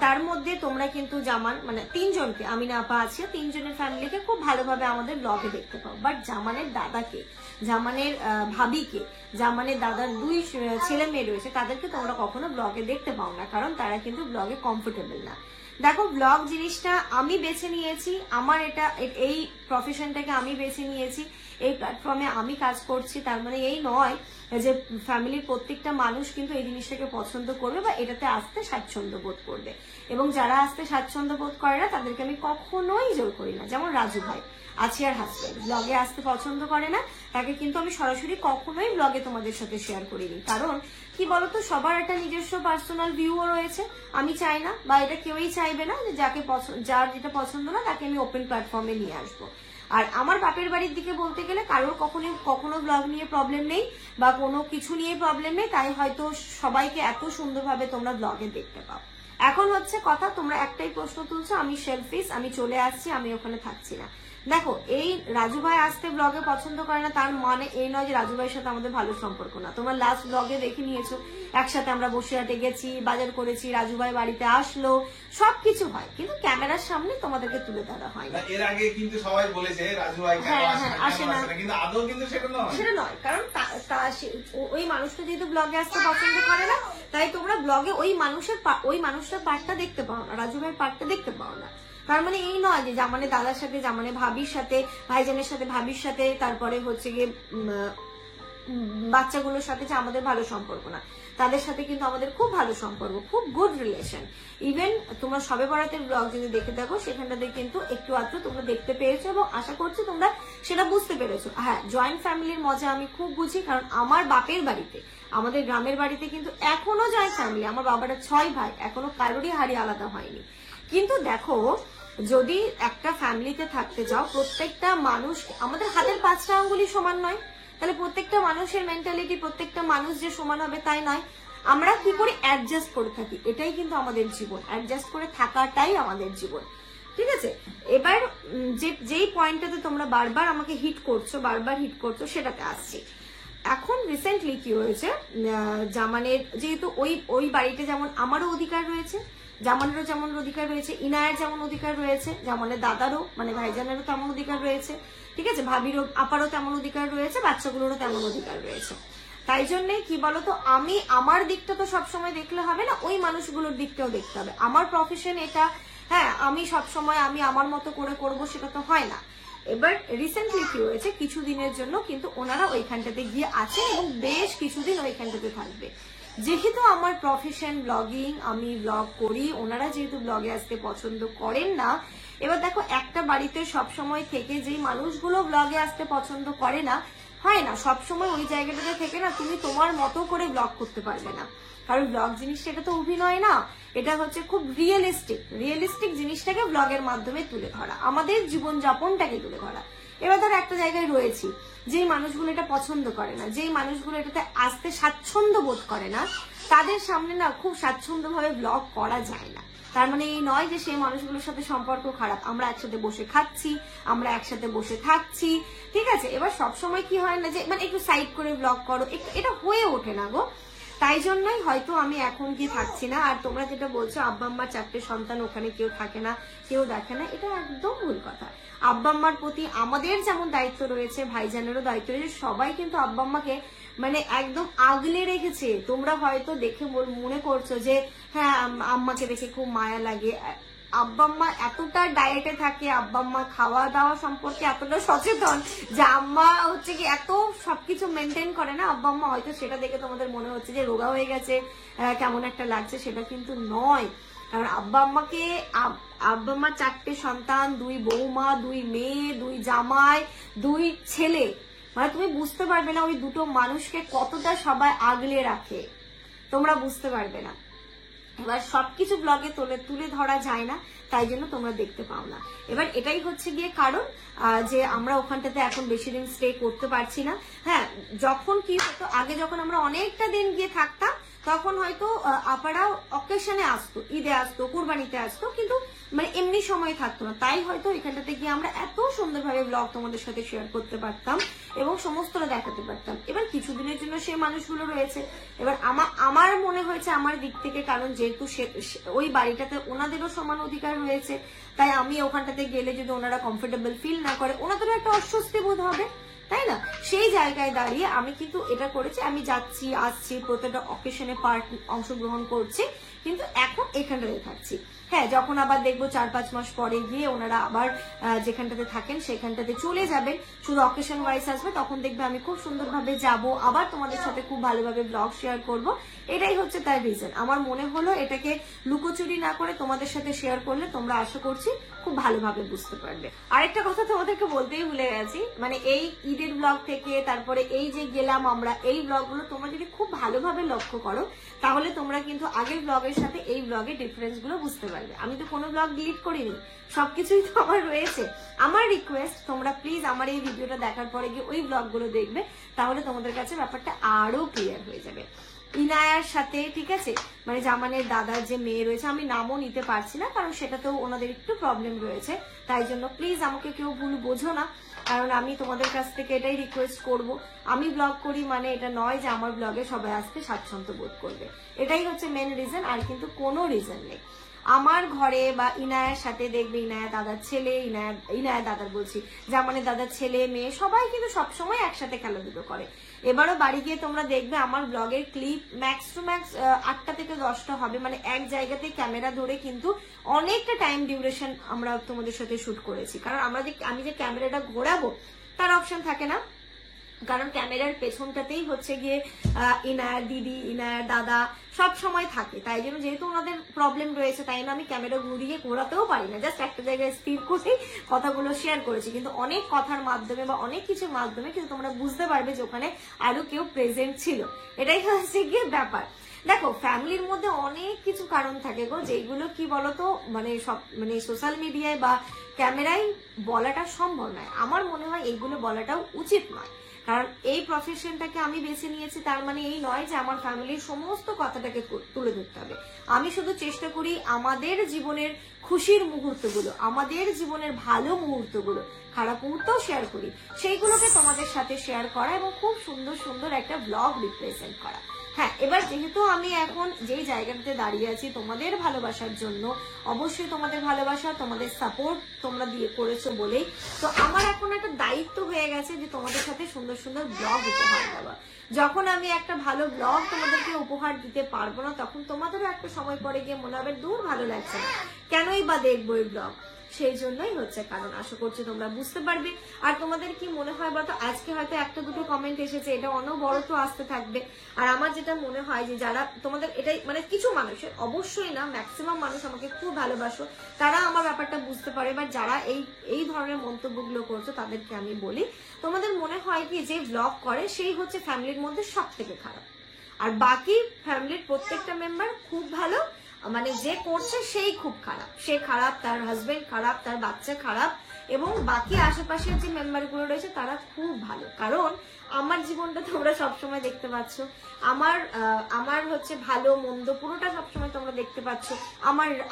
তার মধ্যে তোমরা কিন্তু জামান মানে 3জনকে, আমিনা আপা আছে, 3জনের ফ্যামিলিকে খুব ভালোভাবে আমাদের ব্লগে দেখতে পাও। বাট জামানের দাদাকে, জামানের ভাবিকে, জামানের দাদার 2 ছেলে মেয়ে রয়েছে, তাদেরকে তোমরা কখনো ব্লগে দেখতে পাও না, কারণ তারা কিন্তু ব্লগে কমফোর্টেবল না। দেখো, ব্লগ জিনিসটা আমি বেছে নিয়েছি, আমার এটা এই প্রফেশনটাকে আমি বেছে নিয়েছি, এই প্ল্যাটফর্মে আমি কাজ করছি, তার মানে এই নয় যে ফ্যামিলির প্রত্যেকটা মানুষ কিন্তু এই জিনিসটাকে পছন্দ করবে বা এটাতে আসতে স্বাচ্ছন্দ্য বোধ করবে। এবং যারা আসতে স্বাচ্ছন্দ্য বোধ করে না তাদেরকে আমি কখনোই জোর করি না। যেমন রাজু ভাই, আছিয়ার হাজবেন্ড, ব্লগে আসতে পছন্দ করে না, তাকে কিন্তু আমি সরাসরি কখনোই ব্লগে তোমাদের সাথে শেয়ার করিনি। কারণ কি বলতো, সবার একটা নিজস্ব পার্সোনাল ভিউও রয়েছে, আমি চাই না বা এটা কেউই চাইবে না যে যার যেটা পছন্দ না তাকে আমি ওপেন প্ল্যাটফর্মে নিয়ে আসবো। আর আমার বাপের বাড়ির দিকে বলতে গেলে কারোর কখনো ব্লগ নিয়ে প্রবলেম নেই বা কোনো কিছু নিয়ে প্রবলেম নেই, তাই হয়তো সবাইকে এত সুন্দরভাবে তোমরা ব্লগে দেখতে পাও। এখন হচ্ছে কথা, তোমরা একটাই প্রশ্ন তুলছো, আমি সেলফিশ, আমি চলে আসছি, আমি ওখানে থাকছি না। দেখো, এই রাজু ভাই আসতে ব্লগে পছন্দ করে না তার মানে এই নয় যে রাজু ভাইয়ের সাথে আমাদের ভালো সম্পর্ক না। তোমরা লাস্ট ব্লগে দেখে নিয়েছো, একসাথে আমরা বসিরহাটে গেছি, বাজার করেছি, রাজু ভাই বাড়িতে আসলো, সবকিছু হয়, কিন্তু ক্যামেরার সামনে তোমাদেরকে তুলে ধরা হয় না। এর আগে কিন্তু সবাই বলেছে রাজু ভাই আসে না, কিন্তু আদৌ কিন্তু সেটা নয়। কারণ ওই মানুষটা যেহেতু ব্লগে আসতে পছন্দ করে না, তাই তোমরা ব্লগে ওই মানুষটার পার্টটা দেখতে পাও না, রাজু ভাইয়ের পার্টটা দেখতে পাও না। তার মানে এই নয় যে জামানে দাদার সাথে, জামানে ভাবির সাথে, ভাইজানের সাথে, ভাবির সাথে, তারপরে হচ্ছে গিয়ে বাচ্চাগুলোর সাথে যে আমাদের ভালো সম্পর্ক না, তাদের সাথে কিন্তু আমাদের খুব ভালো সম্পর্ক, খুব গুড রিলেশন। ইভেন তোমরা সবে বরাতের ব্লগ যদি দেখে থাকো, সেখানটাতে কিন্তু একটু আধটু তোমরা দেখতে পেয়েছো এবং আশা করছি তোমরা সেটা বুঝতে পেরেছো। হ্যাঁ, জয়েন্ট ফ্যামিলির মজা আমি খুব বুঝি, কারণ আমার বাপের বাড়িতে, আমাদের গ্রামের বাড়িতে কিন্তু এখনো জয়েন্ট ফ্যামিলি, আমার বাবাটা 6 ভাই, এখনো কারোরই হাড়ি আলাদা হয়নি। কিন্তু দেখো, যদি একটা ফ্যামিলিতে থাকতে যাও, প্রত্যেকটা মানুষ, আমাদের হাতের 5টা আঙ্গুলি সমান নয়, তাহলে প্রত্যেকটা মানুষের মেন্টালিটি, প্রত্যেকটা মানুষ যে সমান হবে তাই নয়। আমরা কি করে অ্যাডজাস্ট করে থাকি, এটাই কিন্তু আমাদের জীবন, অ্যাডজাস্ট করে থাকাটাই আমাদের জীবন। ঠিক আছে, এবার যেই পয়েন্টটাতে তোমরা বারবার আমাকে হিট করছো সেটাতে আসছি। এখন রিসেন্টলি কি হয়েছে, জামানের যেহেতু ওই বাড়িতে যেমন আমারও অধিকার রয়েছে, জামানেরও যেমন অধিকার রয়েছে, ইনায়ের যেমন অধিকার রয়েছে, জামানের দাদারও মানে ভাইজানেরও তেমন অধিকার রয়েছে, ঠিক আছে, ভাবিরও আপারও তেমন অধিকার রয়েছে, বাচ্চাগুলোরও তেমন অধিকার রয়েছে। তাই জন্যে কি বলতো, আমি আমার দিকটা তো সবসময় দেখলে হবে না, ওই মানুষগুলোর দিকটাও দেখতে হবে। আমার প্রফেশন এটা, হ্যাঁ, আমি সবসময় আমি আমার মতো করে করবো সেটা তো হয় না। এবার রিসেন্টলি কি হয়েছে, কিছুদিনের জন্য কিন্তু ওনারা ওইখানটাতে গিয়ে আছেন এবং বেশ কিছুদিন ওইখানটাতে থাকবে। যেহেতু আমার প্রফেশন ব্লগিং, আমি ব্লগ করি, ওনারা যেহেতু ব্লগে আসতে পছন্দ করেন না, এবার দেখো, একটা বাড়িতে সবসময় থেকে যেই মানুষগুলো ব্লগে আসতে পছন্দ করে না, হয় না সবসময় ওই জায়গাটাতে থেকে না তুমি তোমার মতো করে ব্লগ করতে পারবে না। কারণ ব্লগ জিনিসটা এটা তো অভিনয় না, এটা হচ্ছে খুব রিয়েলিস্টিক জিনিসটাকে ব্লগের মাধ্যমে তুলে ধরা, আমাদের জীবনযাপনটাকে তুলে ধরা। এবার ধর একটা জায়গায় রয়েছি, যেই মানুষগুলো এটা পছন্দ করে না, যেই মানুষগুলো এটাতে আসতে স্বাচ্ছন্দ্য বোধ করে না, তাদের সামনে না খুব স্বাচ্ছন্দ্যভাবে ব্লগ করা যায় না। তার মানে এই নয় যে সেই মানুষগুলোর সাথে সম্পর্ক খারাপ, আমরা একসাথে বসে খাচ্ছি, আমরা একসাথে বসে থাকছি, ঠিক আছে। এবার সবসময় কি হয় না যে মানে একটু সাইড করে ব্লগ করো, এটা হয়ে ওঠে না গো। তাই জন্যই হয়তো আমি এখন কি থাকছি না। আর তোমরা যেটা বলছো আব্বা আম্মার 4টে সন্তান, ওখানে কেউ থাকে না, কেউ দেখে না, এটা একদম ভুল কথা। আব্বা আম্মার প্রতি আমাদের যেমন দায়িত্ব রয়েছে, ভাইজানেরও দায়িত্ব রয়েছে, সবাই কিন্তু আব্বা আম্মাকে মানে একদম আগলে রেখেছে। তোমরা হয়তো দেখে মনে করছো যে হ্যাঁ আম্মাকে দেখে খুব মায়া লাগে, আব্বা আম্মা এতটা ডায়েটে থাকে, আব্বা আম্মা খাওয়া দাওয়া সম্পর্কে এতটা সচেতন যে আম্মা হচ্ছে কি এত সবকিছু মেনটেন করে না, আব্বা আম্মা হয়তো সেটা দেখে তোমাদের মনে হচ্ছে যে রোগা হয়ে গেছে, কেমন একটা লাগছে, সেটা কিন্তু নয়। কারণ আব্বা আম্মার 4টে সন্তান, 2 বৌমা, 2 মেয়ে, 2 জামাই, 2 ছেলে, মানে তুমি বুঝতে পারবে না ওই দুটো মানুষকে কতটা সবাই আগলে রাখে, তোমরা বুঝতে পারবে না। এবার সবকিছু ব্লগে তুলে ধরা যায় না, তাই জন্য তোমরা দেখতে পাও না। এবার এটাই হচ্ছে গিয়ে কারণ যে আমরা ওখানটাতে এখন বেশি দিন স্টে করতে পারছি না। হ্যাঁ, যখন কি হতো আগে, যখন আমরা অনেকটা দিন গিয়ে থাকতাম, তখন হয়তো আপারা অকেশনে আসতো, ঈদে আসতো, কুরবানিতে আসতো, কিন্তু মানে এমনি সময় থাকতো না। তাই হয়তো এখানটাতে গিয়ে আমরা এত সুন্দরভাবে ব্লগ তোমাদের সাথে শেয়ার করতে পারতাম এবং সমস্তটা দেখাতে পারতাম। এবার কিছুদিনের জন্য সেই মানুষগুলো রয়েছে। এবার আমার মনে হয়েছে আমার দিক থেকে, কারণ যেহেতু ওই বাড়িটাতে ওনাদেরও সমান অধিকার রয়েছে, তাই আমি ওখানটাতে গেলে যদি ওনারা কমফোর্টেবল ফিল না করে, ওনাদেরও একটা অস্বস্তি বোধ হবে, তাই না? সেই জায়গায় দাঁড়িয়ে আমি কিন্তু এটা করেছি, আমি যাচ্ছি আসছি, প্রত্যেকটা অকেশনে অংশগ্রহণ করছি, কিন্তু এখন এখানটাতে থাকছি। হ্যাঁ, যখন আবার দেখবো 4-5 মাস পরে গিয়ে ওনারা আবার যেখানটাতে থাকেন সেখানটাতে চলে যাবেন, শুধু অকেশন ওয়াইজ আসবে, তখন দেখবে আমি খুব সুন্দরভাবে যাব, আবার তোমাদের সাথে খুব ভালোভাবে ব্লগ শেয়ার করব। এটাই হচ্ছে তার রিজন। আমার মনে হলো এটাকে লুকোচুরি না করে তোমাদের সাথে শেয়ার করলে তোমরা আশা করছি খুব ভালোভাবে বুঝতে পারবে। আরেকটা কথা তোমাদেরকে বলতেই ভুলে গেছি, মানে এই ঈদের ব্লগ থেকে তারপরে এই যে গেলাম আমরা, এই ব্লগগুলো তোমরা যদি খুব ভালোভাবে লক্ষ্য করো, তাহলে তোমরা কিন্তু আগের ব্লগের সাথে এই ব্লগের ডিফারেন্স গুলো বুঝতে পারবে। আমি তো কোনো ব্লগ ডিলিট করিনি, সবকিছুই তো আমার রয়েছে। আমার রিকোয়েস্ট, তোমরা প্লিজ আমার এই ভিডিওটা দেখার পরে গিয়ে ওই ব্লগগুলো দেখবে, তাহলে তোমাদের কাছে ব্যাপারটা আরো ক্লিয়ার হয়ে যাবে। ইনায়ার সাথে, ঠিক আছে, মানে জামানের দাদার যে মেয়ে রয়েছে, আমি নামও নিতে পারছি না কারণ সেটাতেও ওনাদের একটু প্রবলেম রয়েছে, তাই জন্য প্লিজ আমাকে কেউ ভুল বোঝো না, কারণ আমি তোমাদের কাছ থেকে এটাই রিকোয়েস্ট করব। আমি ব্লগ করি মানে এটা নয় যে আমার ব্লগে সবাই আসতে স্বাচ্ছন্দ্য বোধ করবে, এটাই হচ্ছে মেন রিজন, আর কিন্তু কোনো রিজন নেই। আমার ঘরে বা ইনায়ার সাথে দেখবে ইনায়া দাদার ছেলে, ইনায়া দাদার বলছি, জামানের দাদার ছেলে মেয়ে সবাই কিন্তু সবসময় একসাথে খেলাধুলো করে। এবারও বাড়ি গিয়ে তোমরা দেখবে আমার ব্লগের ক্লিপ ম্যাক্স টু ম্যাক্স 8টা থেকে 10টা হবে, মানে এক জায়গাতে ক্যামেরা ধরে কিন্তু অনেকটা টাইম ডিউরেশন আমরা তোমাদের সাথে শুট করেছি, কারণ আমি যে ক্যামেরাটা ঘোরাবো তার অপশন থাকে না, কারণ ক্যামেরার পেছনটাতেই হচ্ছে গিয়ে ইনায়ার দিদি, ইনায়ার দাদা সব সময় থাকে, তাই জন্য যেহেতু ওনাদের প্রবলেম রয়েছে, তাই জন্য আমি ক্যামেরা ঘুরিয়ে ঘোরাতেও পারি না, জাস্ট একটা জায়গায় স্থির করে কথাগুলো শেয়ার করেছি। কিন্তু অনেক কথার মাধ্যমে বা অনেক কিছুর মাধ্যমে কিন্তু তোমরা বুঝতে পারবে যে ওখানে আরো কেউ প্রেজেন্ট ছিল, এটাই হচ্ছে গিয়ে ব্যাপার। দেখো, ফ্যামিলির মধ্যে অনেক কিছু কারণ থাকে গো, যেগুলো কি বলতো মানে সব মানে সোশ্যাল মিডিয়ায় বা ক্যামেরায় বলাটা সম্ভব নয়। আমার মনে হয় এইগুলো বলাটাও উচিত নয়, কারণ এই প্রফেশনটাকে আমি বেছে নিয়েছি, তার মানে এই নয় যে আমার ফ্যামিলির সমস্ত কথাটাকে তুলে ধরতে হবে। আমি শুধু চেষ্টা করি আমাদের জীবনের খুশির মুহূর্তগুলো, আমাদের জীবনের ভালো মুহূর্তগুলো, খারাপ মুহূর্তও শেয়ার করি, সেইগুলোকে তোমাদের সাথে শেয়ার করা এবং খুব সুন্দর সুন্দর একটা ব্লগ রিপ্রেজেন্ট করা। হ্যাঁ, এবার যেহেতু আমি এখন যেই জায়গাটাতে দাঁড়িয়ে আছি তোমাদের ভালোবাসার জন্য, অবশ্যই তোমাদের ভালোবাসা, তোমাদের সাপোর্ট তোমরা দিয়ে করেছো বলেই তো আমার এখন একটা দায়িত্ব হয়ে গেছে যে তোমাদের সাথে সুন্দর সুন্দর ব্লগ উপহার দেওয়া। যখন আমি একটা ভালো ব্লগ তোমাদেরকে উপহার দিতে পারবো না, তখন তোমাদেরও একটা সময় পরে গিয়ে মনে হবে দূর, ভালো লাগছে না, কেনই বা দেখবো এই ব্লগ। সেই জন্যই হচ্ছে কারণ। আশা করছি তোমরা বুঝতে পারবে। আর তোমাদের কি মনে হয় বলতো, আজকে হয়তো একটা দুটো কমেন্ট এসেছে, এটা অনবরত আসতে থাকবে। আর আমার যেটা মনে হয় যে যারা তোমাদের এটাই মানে কিছু মানুষের, অবশ্যই না, ম্যাক্সিমাম মানুষ আমাকে খুব ভালোবাসো, তারা আমার ব্যাপারটা বুঝতে পারে। বা যারা এই ধরনের মন্তব্যগুলো করছো তাদেরকে আমি বলি, তোমাদের মনে হয় কি যে ব্লগ করে সেই হচ্ছে ফ্যামিলির মধ্যে সব থেকে খারাপ, আর বাকি ফ্যামিলির প্রত্যেকটা মেম্বার খুব ভালো, মানে যে করছে সেই খুব খারাপ, সে খারাপ, তার হাজবেন্ড খারাপ, তার বাচ্চা খারাপ, এবং বাকি আশেপাশের যে মেম্বার গুলো রয়েছে তারা খুব ভালো। কারণ আমার জীবনটা তোমরা সবসময় দেখতে পাচ্ছ, আমার হচ্ছে ভালো মন্দ পুরোটা সবসময় তোমরা দেখতে পাচ্ছ।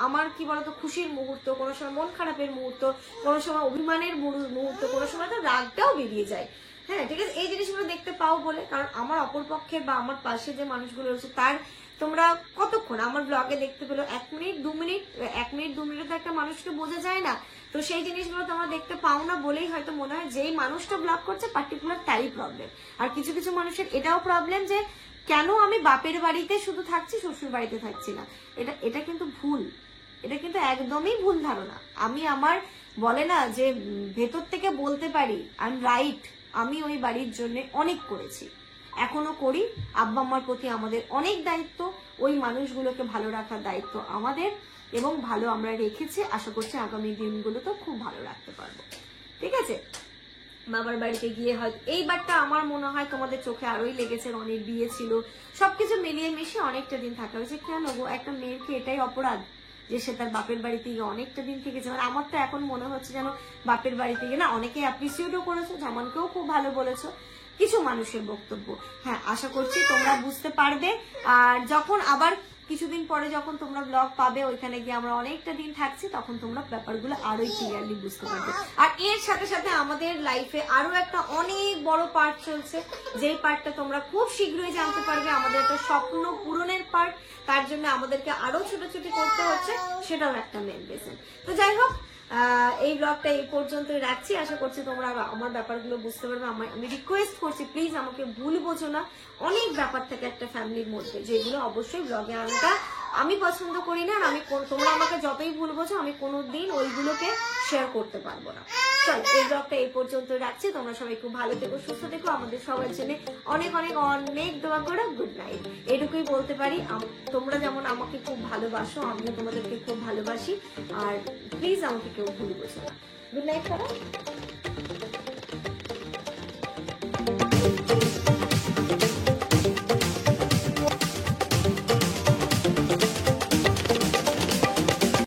আমার কি বলতো, খুশির মুহূর্ত, কোনো সময় মন খারাপের মুহূর্ত, কোনো সময় অভিমানের মুহূর্ত, কোনো সময় তো রাগটাও বেরিয়ে যায়। হ্যাঁ, ঠিক আছে, এই জিনিসগুলো দেখতে পাও বলে। কারণ আমার অপরপক্ষের বা আমার পাশে যে মানুষগুলো রয়েছে তার তোমরা কতক্ষণ আমার ব্লগে দেখতে পেলো, 1 মিনিট 2 মিনিট, 1 মিনিট 2 মিনিটে তো একটা মানুষকে বোঝা যায় না। তো সেই জিনিসগুলো তোমরা দেখতে পাও না বলেই হয়তো মনে হয় যেই মানুষটা ব্লগ করছে পার্টিকুলার তারই প্রবলেম। আর কিছু কিছু মানুষের এটাও প্রবলেম যে কেন আমি বাপের বাড়িতে শুধু থাকছি, শ্বশুর বাড়িতে থাকছি না। এটা কিন্তু ভুল, এটা কিন্তু একদমই ভুল ধারণা। আমি আমার বলে না যে ভেতর থেকে বলতে পারি আই এম রাইট, আমি ওই বাড়ির জন্য অনেক করেছি, এখনো করি। আব্বা আম্মার প্রতি আমাদের অনেক দায়িত্ব, ওই মানুষগুলোকে ভালো রাখার দায়িত্ব আমাদের, এবং ভালো আমরা রেখেছি। আশা করছি আগামী দিনগুলোতেও খুব ভালো রাখতে পারবো। ঠিক আছে, বাবার বাড়িতে গিয়ে হয়তো এইবারটা আমার মনে হয় তোমাদের চোখে আরোই লেগেছে, অনেক বিয়ে ছিল, সবকিছু মিলিয়ে মিশিয়ে অনেকটা দিন থাকা হয়েছে। কেন গো, একটা মেয়েকে এটাই অপরাধ যে সে তার বাপের বাড়িতে গিয়ে অনেকটা দিন থেকেছে? মানে আমার তো এখন মনে হচ্ছে যেন বাপের বাড়িতে গিয়ে না, অনেকে অ্যাপ্রিসিয়েটও করেছো, জামানকেও খুব ভালো বলেছো, কিছু মানুষের বক্তব্য। হ্যাঁ, আশা করছি তোমরা বুঝতে পারবে। আর যখন আবার কিছুদিন পরে যখন তোমরা ব্লগ পাবে, ওইখানে গিয়ে আমরা অনেকটা দিন থাকছি, তখন তোমরা ব্যাপারগুলো আরোই ক্লিয়ারলি বুঝতে পারবে। আর এর সাথে সাথে আমাদের লাইফে আরো একটা অনেক বড় পার্ট চলছে, যেই পার্টটা তোমরা খুব শীঘ্রই জানতে পারবে। আমাদের একটা স্বপ্ন পূরণের পার্ট, তার জন্য আমাদেরকে আরো ছোটাছুটি করতে হচ্ছে, সেটাও একটা মেন রিজন। তো যাই হোক, এই ব্লগটা এই পর্যন্তই রাখছি। আশা করছি তোমরা আমার ব্যাপারগুলো বুঝতে পারবে। আমি রিকোয়েস্ট করছি, প্লিজ আমাকে ভুল বোঝো না। অনেক ব্যাপার থাকে একটা ফ্যামিলির মধ্যে, যেগুলো অবশ্যই ব্লগে আনাটা আমি পছন্দ করি না। আর আমি তোমরা আমাকে যতই ভুল বোঝো, আমি কোনোদিন ওইগুলোকে শেয়ার করতে পারবো না। চল, এই ব্লগটা এই পর্যন্ত রাখছি। তোমরা সবাই খুব ভালো থেকো, সুস্থ থেকো। আমাদের সবার জন্য অনেক অনেক অনেক দোয়া করো। Good night. এটুকুই বলতে পারি। তোমরা যেমন আমাকে খুব ভালোবাসো, আমিও তোমাদেরকে খুব ভালোবাসি। আর প্লিজ আমাকে কেউ ভুল বোঝো না। গুড নাইট করো।